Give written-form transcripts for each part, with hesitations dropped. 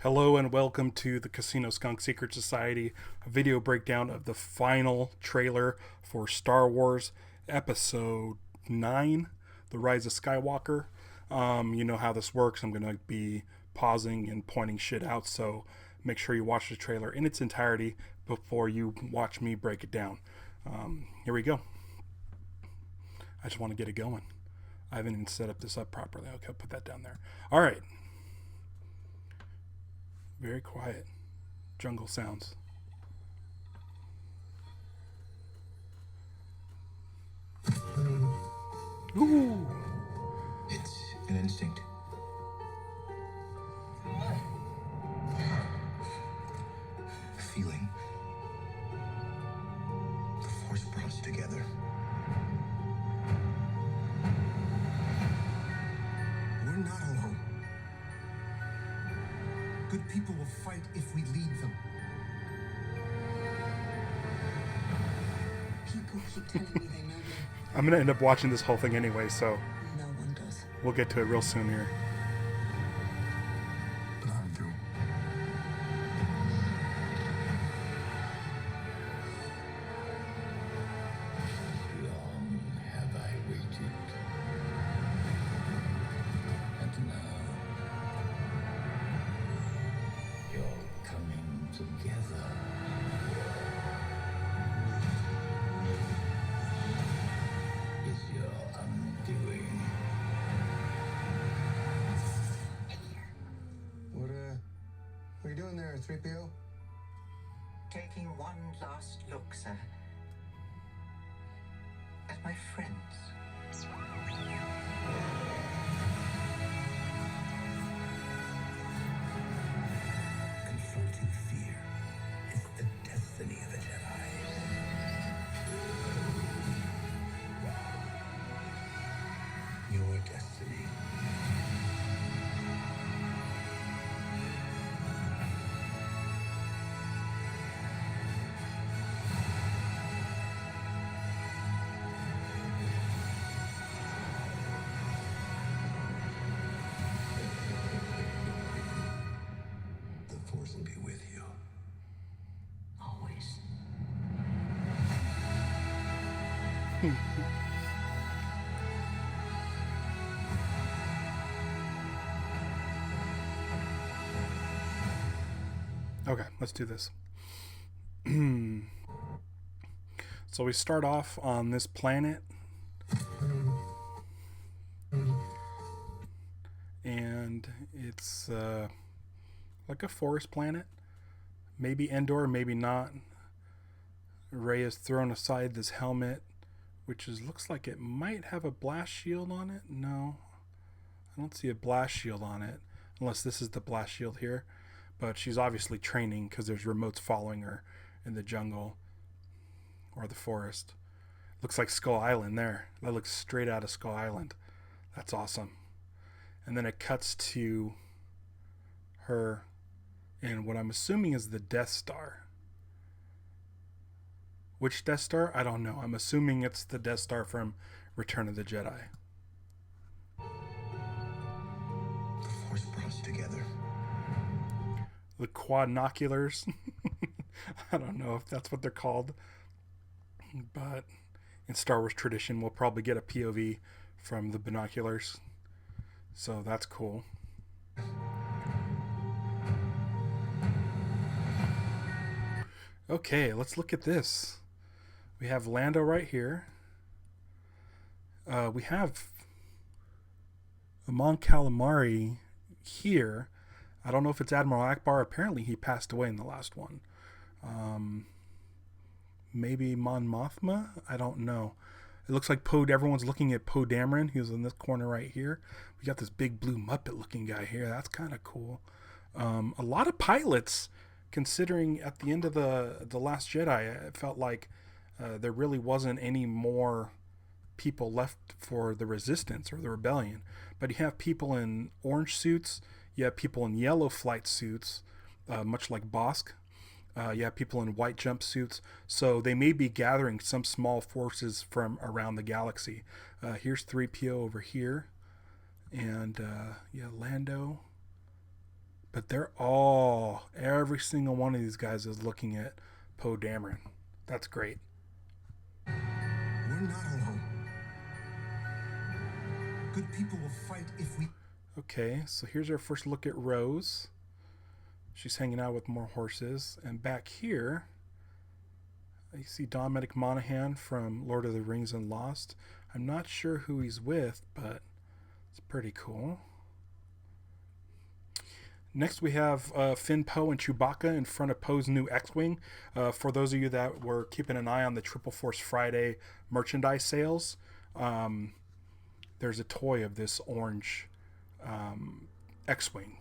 Hello and welcome to the Casino Skunk Secret Society, a video breakdown of the final trailer for Star Wars Episode 9, The Rise of Skywalker. You know how this works. I'm going to be pausing and pointing shit out, so make sure you watch the trailer in its entirety before you watch me break it down. Here we go. I just want to get it going. I haven't even set up this up properly. Okay, I'll put that down there. All right. Very quiet. Jungle sounds. Ooh. It's an instinct. A feeling. The force brought us together. We're not alone. Good people will fight if we lead them. People keep telling me they know me. I'm going to end up watching this whole thing anyway, so No one does. we'll get to it real soon here. But I do. Long have I waited. And now you're coming together. Is your undoing. What are you doing there, 3PO? Taking one last look, sir, at my friends. Confronting fear is the destiny of a Jedi. Your destiny. The Force will be with you. Always. Okay, let's do this. So we start off on this planet. And it's like a forest planet. Maybe Endor, maybe not. Rey has thrown aside this helmet, which looks like it might have a blast shield on it. No, I don't see a blast shield on it, unless this is the blast shield here. But she's obviously training because there's remotes following her in the jungle or the forest. Looks like Skull Island there. That looks straight out of Skull Island. That's awesome. And then it cuts to her in what I'm assuming is the Death Star. Which Death Star? I don't know. I'm assuming it's the Death Star from Return of the Jedi. The Force brought us together. The quadnoculars. I don't know if that's what they're called. But in Star Wars tradition, we'll probably get a POV from the binoculars. So that's cool. Okay, let's look at this. We have Lando right here. We have Amon Calamari here. I don't know if it's Admiral Akbar. Apparently he passed away in the last one. Maybe Mon Mothma? I don't know. It looks like everyone's looking at Poe Dameron. He was in this corner right here. We got this big blue Muppet looking guy here. That's kind of cool. A lot of pilots, considering at the end of the Last Jedi, it felt like there really wasn't any more people left for the Resistance or the Rebellion. But you have people in orange suits. You have people in yellow flight suits, much like Bosk. You have people in white jumpsuits. So they may be gathering some small forces from around the galaxy. Here's 3PO over here. And Lando, But every single one of these guys is looking at Poe Dameron. That's great. We're not alone. Good people will fight if we. Okay, so here's our first look at Rose. She's hanging out with more horses. And back here, you see Dominic Monaghan from Lord of the Rings and Lost. I'm not sure who he's with, but it's pretty cool. Next, we have Finn, Poe, and Chewbacca in front of Poe's new X-Wing. For those of you that were keeping an eye on the Triple Force Friday merchandise sales, there's a toy of this orange X-Wing.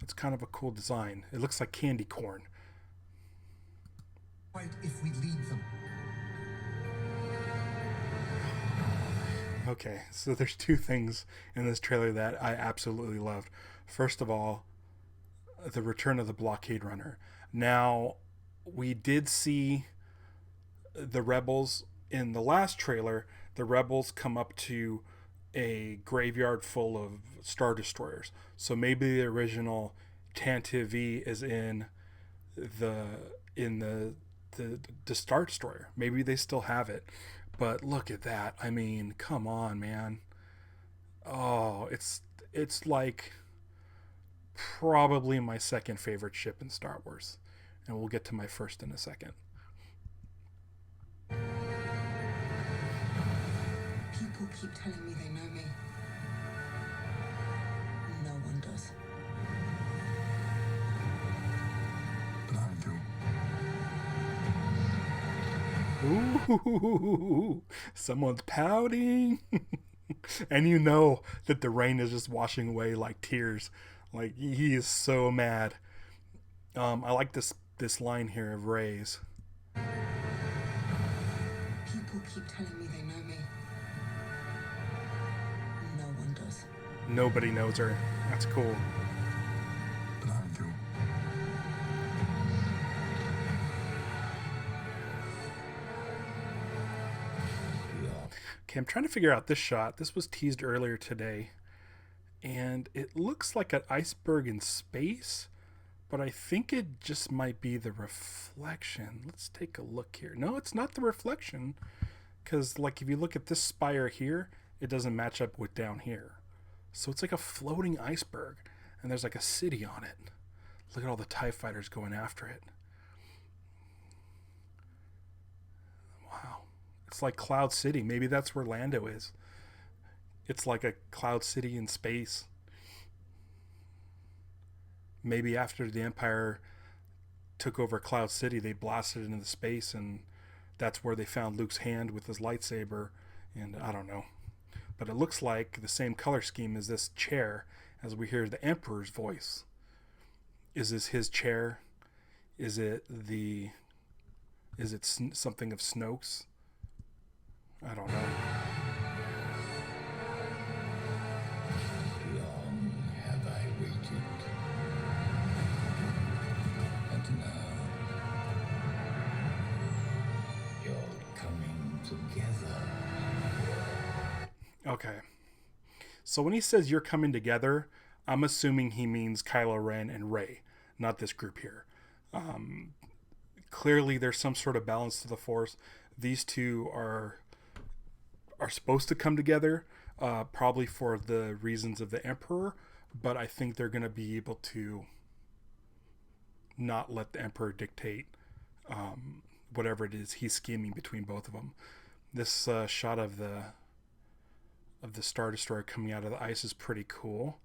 It's kind of a cool design. It looks like candy corn. Fight if we lead them. Okay, so there's two things in this trailer that I absolutely loved. First of all, the return of the blockade runner. Now, we did see the rebels in the last trailer. The rebels come up to a graveyard full of Star Destroyers. So maybe the original Tantive is in the Star Destroyer. Maybe they still have it. But look at that. I mean, come on, man. Oh, it's like probably my second favorite ship in Star Wars. And we'll get to my first in a second. People keep telling me they know me. No one does. But I do. Ooh, someone's pouting. And you know that the rain is just washing away like tears. Like, he is so mad. I like this line here of Ray's. People keep telling me they know me. No one does. Nobody knows her. That's cool. But I do. Okay, I'm trying to figure out this shot. This was teased earlier today. And it looks like an iceberg in space, but I think it just might be the reflection. Let's take a look here. No, it's not the reflection, because like if you look at this spire here, it doesn't match up with down here. So it's like a floating iceberg, and there's like a city on it. Look at all the TIE fighters going after it. Wow. It's like Cloud City. Maybe that's where Lando is. It's like a Cloud City in space. Maybe after the Empire took over Cloud City, they blasted it into space, and that's where they found Luke's hand with his lightsaber. And I don't know. But it looks like the same color scheme as this chair, as we hear the Emperor's voice. Is this his chair? Is it something of Snoke's? I don't know. Long have I waited. And now you're coming together. Okay. So when he says you're coming together, I'm assuming he means Kylo Ren and Rey, not this group here. Clearly there's some sort of balance to the Force. These two are supposed to come together, probably for the reasons of the Emperor, but I think they're going to be able to not let the Emperor dictate whatever it is he's scheming between both of them. This shot of the Star Destroyer coming out of the ice is pretty cool.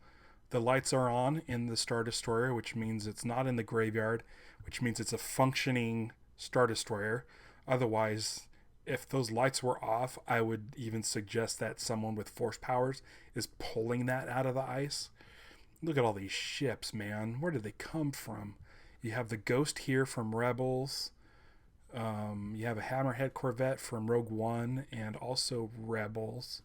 The lights are on in the Star Destroyer, which means it's not in the graveyard, which means it's a functioning Star Destroyer. Otherwise, if those lights were off, I would even suggest that someone with force powers is pulling that out of the ice. Look at all these ships, man. Where did they come from? You have the Ghost here from Rebels. You have a Hammerhead Corvette from Rogue One and also Rebels.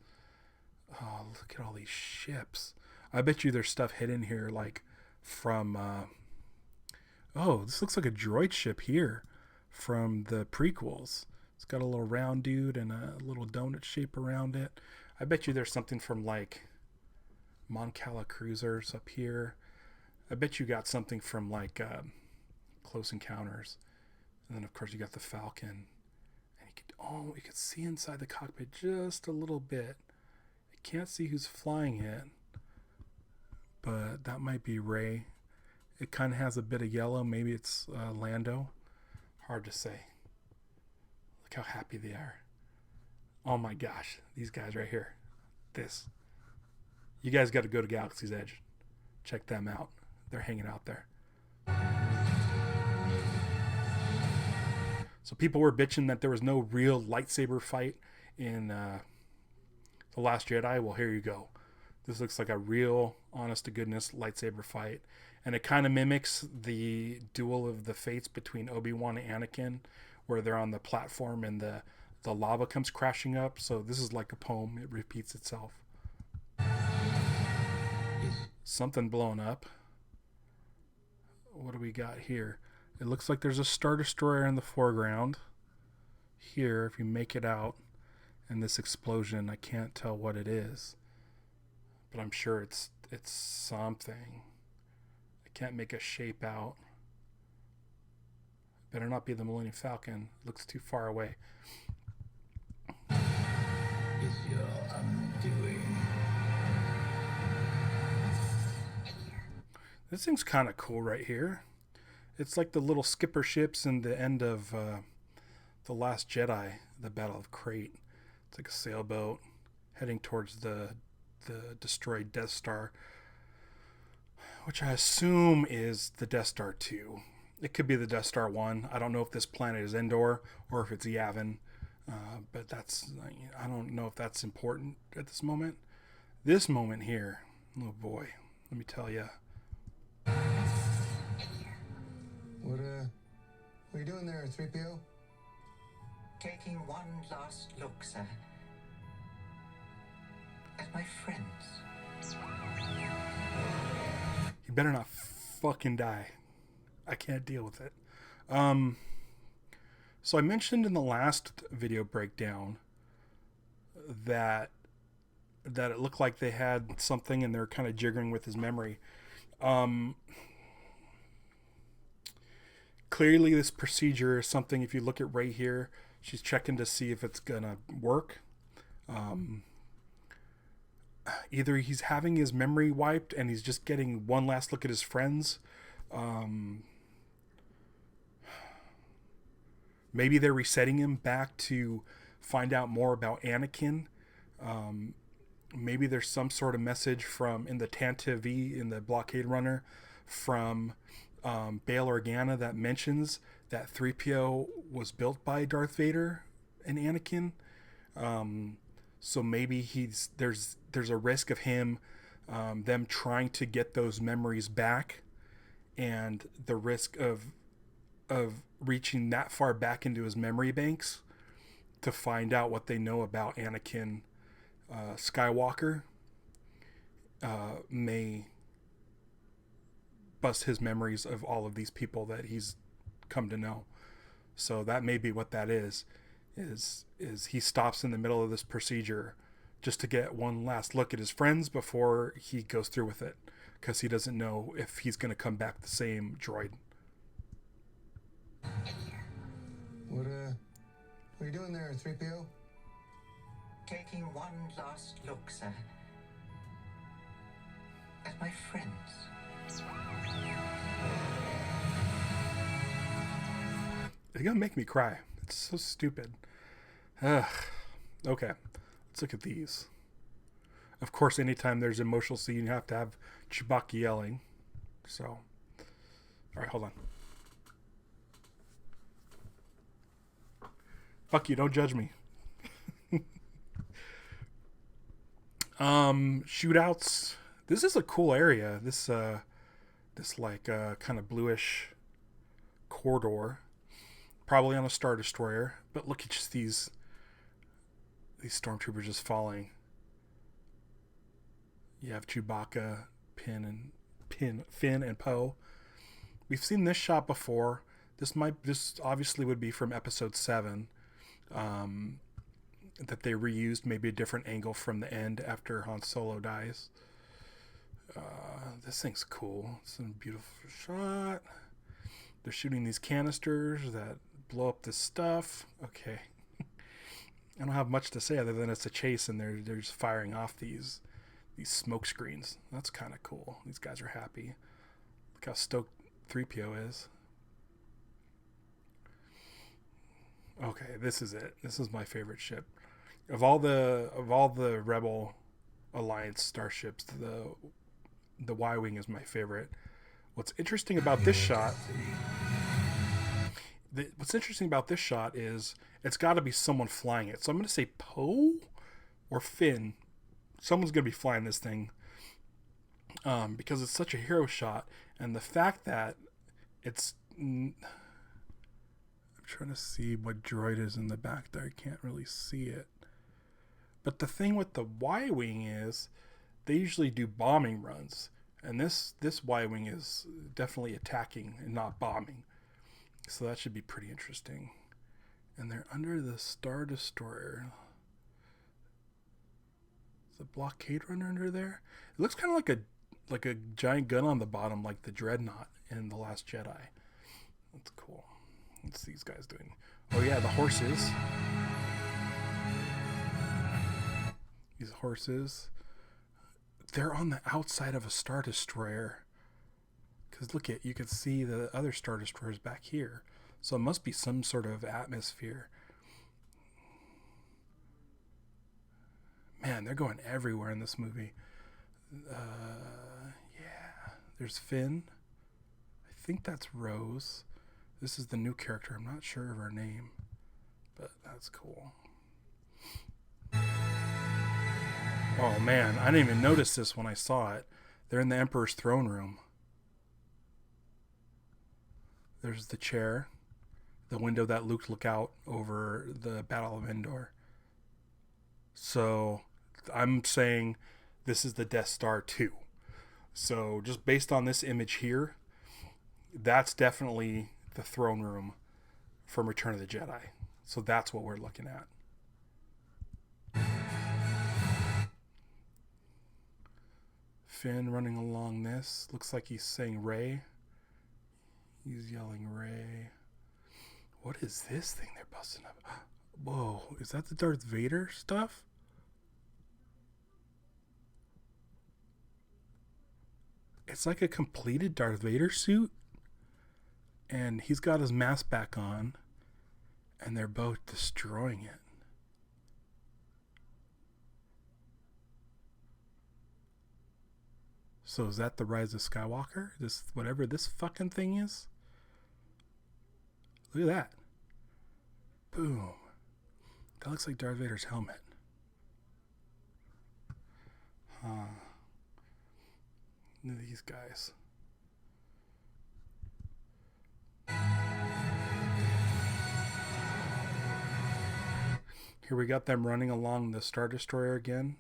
Oh, look at all these ships. I bet you there's stuff hidden here, like from... this looks like a droid ship here from the prequels. It's got a little round dude and a little donut shape around it. I bet you there's something from like Mon Cala cruisers up here. I bet you got something from like Close Encounters, and then of course you got the Falcon, and you could see inside the cockpit just a little bit. I can't see who's flying it, but that might be Rey. It kind of has a bit of yellow. Maybe it's Lando. Hard to say. Look how happy they are. Oh my gosh, these guys right here. This. You guys got to go to Galaxy's Edge. Check them out. They're hanging out there. So people were bitching that there was no real lightsaber fight in The Last Jedi. Well, here you go. This looks like a real, honest to goodness lightsaber fight. And it kind of mimics the duel of the fates between Obi-Wan and Anakin, where they're on the platform and the lava comes crashing up. So this is like a poem. It repeats itself. Something blown up. What do we got here? It looks like there's a Star Destroyer in the foreground. Here, if you make it out, and this explosion, I can't tell what it is, but I'm sure it's something. I can't make a shape out. Better not be the Millennium Falcon. It looks too far away. Is your undoing. This thing's kind of cool right here. It's like the little skipper ships in the end of The Last Jedi, the Battle of Crate. It's like a sailboat heading towards the destroyed Death Star, which I assume is the Death Star 2. It could be the Death Star 1. I don't know if this planet is Endor or if it's Yavin, but I don't know if that's important at this moment. This moment here, oh boy, let me tell you. What are you doing there, 3PO? Taking one last look, sir. At my friends. You better not fucking die. I can't deal with it. So I mentioned in the last video breakdown that it looked like they had something and they're kind of jiggering with his memory. Clearly this procedure is something, if you look at right here, she's checking to see if it's gonna work. Either he's having his memory wiped and he's just getting one last look at his friends. Maybe they're resetting him back to find out more about Anakin. Maybe there's some sort of message from in the Tantive, in the Blockade Runner, from Bail Organa that mentions that 3PO was built by Darth Vader and Anakin. So maybe there's a risk of him, them trying to get those memories back, and the risk of reaching that far back into his memory banks to find out what they know about Anakin Skywalker may bust his memories of all of these people that he's come to know. So that may be what that is he stops in the middle of this procedure just to get one last look at his friends before he goes through with it, because he doesn't know if he's going to come back the same droid. What are you doing there, 3PO? Taking one last look, sir. At my friends. It's gonna make me cry. It's so stupid. Ugh. Okay, let's look at these. Of course, anytime there's an emotional scene, you have to have Chewbacca yelling. So, all right, hold on. Fuck you! Don't judge me. Shootouts. This is a cool area. This like kind of bluish corridor, probably on a Star Destroyer. But look at just these stormtroopers just falling. You have Chewbacca, Finn, and Poe. We've seen this shot before. This obviously would be from Episode 7. That they reused, maybe a different angle from the end after Han Solo dies. This thing's cool. It's a beautiful shot. They're shooting these canisters that blow up this stuff. Okay. I don't have much to say other than it's a chase and they're just firing off these smoke screens. That's kind of cool. These guys are happy. Look how stoked 3PO is. Okay, this is it. This is my favorite ship. Of all the Rebel Alliance starships, the Y-Wing is my favorite. What's interesting about this shot is it's got to be someone flying it. So I'm going to say Poe or Finn. Someone's going to be flying this thing because it's such a hero shot. And the fact that it's... I'm trying to see what droid is in the back there. I can't really see it. But the thing with the Y-Wing is they usually do bombing runs. And this Y-Wing is definitely attacking and not bombing. So that should be pretty interesting. And they're under the Star Destroyer. Is the blockade runner under there? It looks kind of like a giant gun on the bottom, like the Dreadnought in The Last Jedi. That's cool. What's these guys doing? Oh yeah, the horses. These horses. They're on the outside of a Star Destroyer. Because look at, you can see the other Star Destroyers back here. So it must be some sort of atmosphere. Man, they're going everywhere in this movie. Yeah. There's Finn. I think that's Rose. This is the new character. I'm not sure of her name. But that's cool. Oh man, I didn't even notice this when I saw it. They're in the Emperor's throne room. There's the chair. The window that Luke looked out over the Battle of Endor. So I'm saying this is the Death Star 2. So just based on this image here, that's definitely the throne room from Return of the Jedi. So that's what we're looking at. Finn running along this. Looks like he's saying Rey. He's yelling Rey. What is this thing they're busting up? Whoa, is that the Darth Vader stuff? It's like a completed Darth Vader suit. And he's got his mask back on. And they're both destroying it. So is that the Rise of Skywalker? This, whatever this fucking thing is? Look at that. Boom. That looks like Darth Vader's helmet. Huh. Look at these guys. Here we got them running along the Star Destroyer again.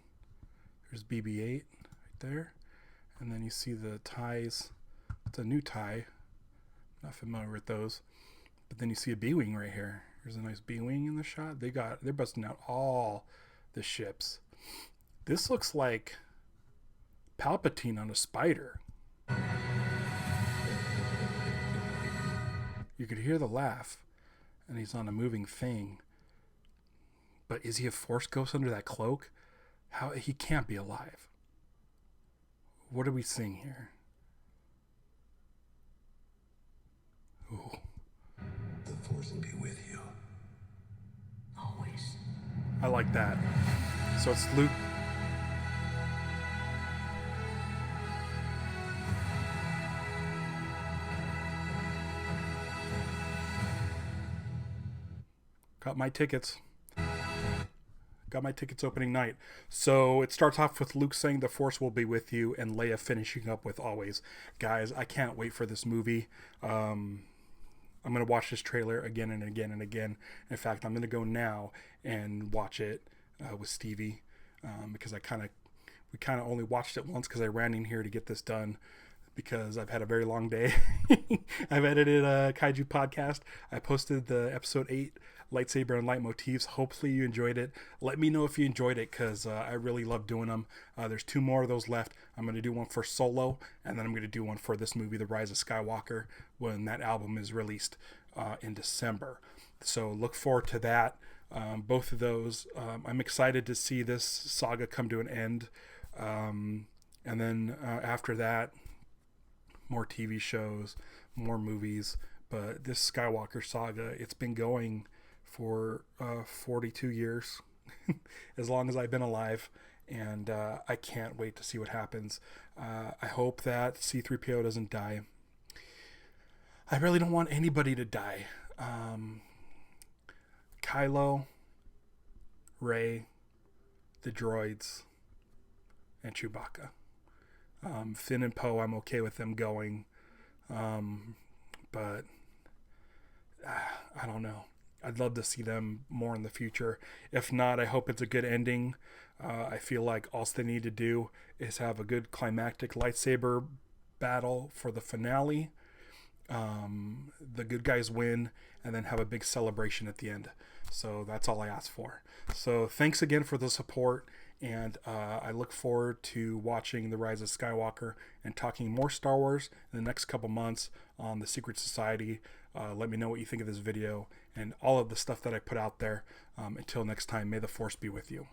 There's BB-8 right there. And then you see the ties. It's a new tie. Not familiar with those. But then you see a B-Wing right here. There's a nice B-Wing in the shot. They're busting out all the ships. This looks like Palpatine on a spider. You could hear the laugh. And he's on a moving thing. But is he a Force ghost under that cloak? How he can't be alive. What are we seeing here? Ooh. The Force will be with you. Always. I like that. So it's Luke. Got my tickets. Got my tickets opening night. So it starts off with Luke saying the Force will be with you and Leia finishing up with always. Guys, I can't wait for this movie. I'm going to watch this trailer again and again and again. In fact, I'm going to go now and watch it with Stevie because we kind of only watched it once because I ran in here to get this done because I've had a very long day. I've edited a Kaiju podcast. I posted the episode 8 lightsaber and light motifs. Hopefully you enjoyed it. Let me know if you enjoyed it, because I really love doing them. There's 2 more of those left. I'm going to do one for Solo, and then I'm going to do one for this movie, The Rise of Skywalker, when that album is released in December. So look forward to that. Both of those. I'm excited to see this saga come to an end. And then after that, more TV shows, more movies. But this Skywalker saga, it's been going for 42 years, as long as I've been alive. And I can't wait to see what happens. I hope that C-3PO doesn't die. I really don't want anybody to die. Kylo, Rey, the droids, and Chewbacca. Finn and Poe, I'm okay with them going. But I don't know. I'd love to see them more in the future. If not, I hope it's a good ending. I feel like all they need to do is have a good climactic lightsaber battle for the finale. The good guys win, and then have a big celebration at the end. So that's all I ask for. So thanks again for the support, and I look forward to watching The Rise of Skywalker and talking more Star Wars in the next couple months on the Secret Society. Let me know what you think of this video and all of the stuff that I put out there. Until next time, may the Force be with you.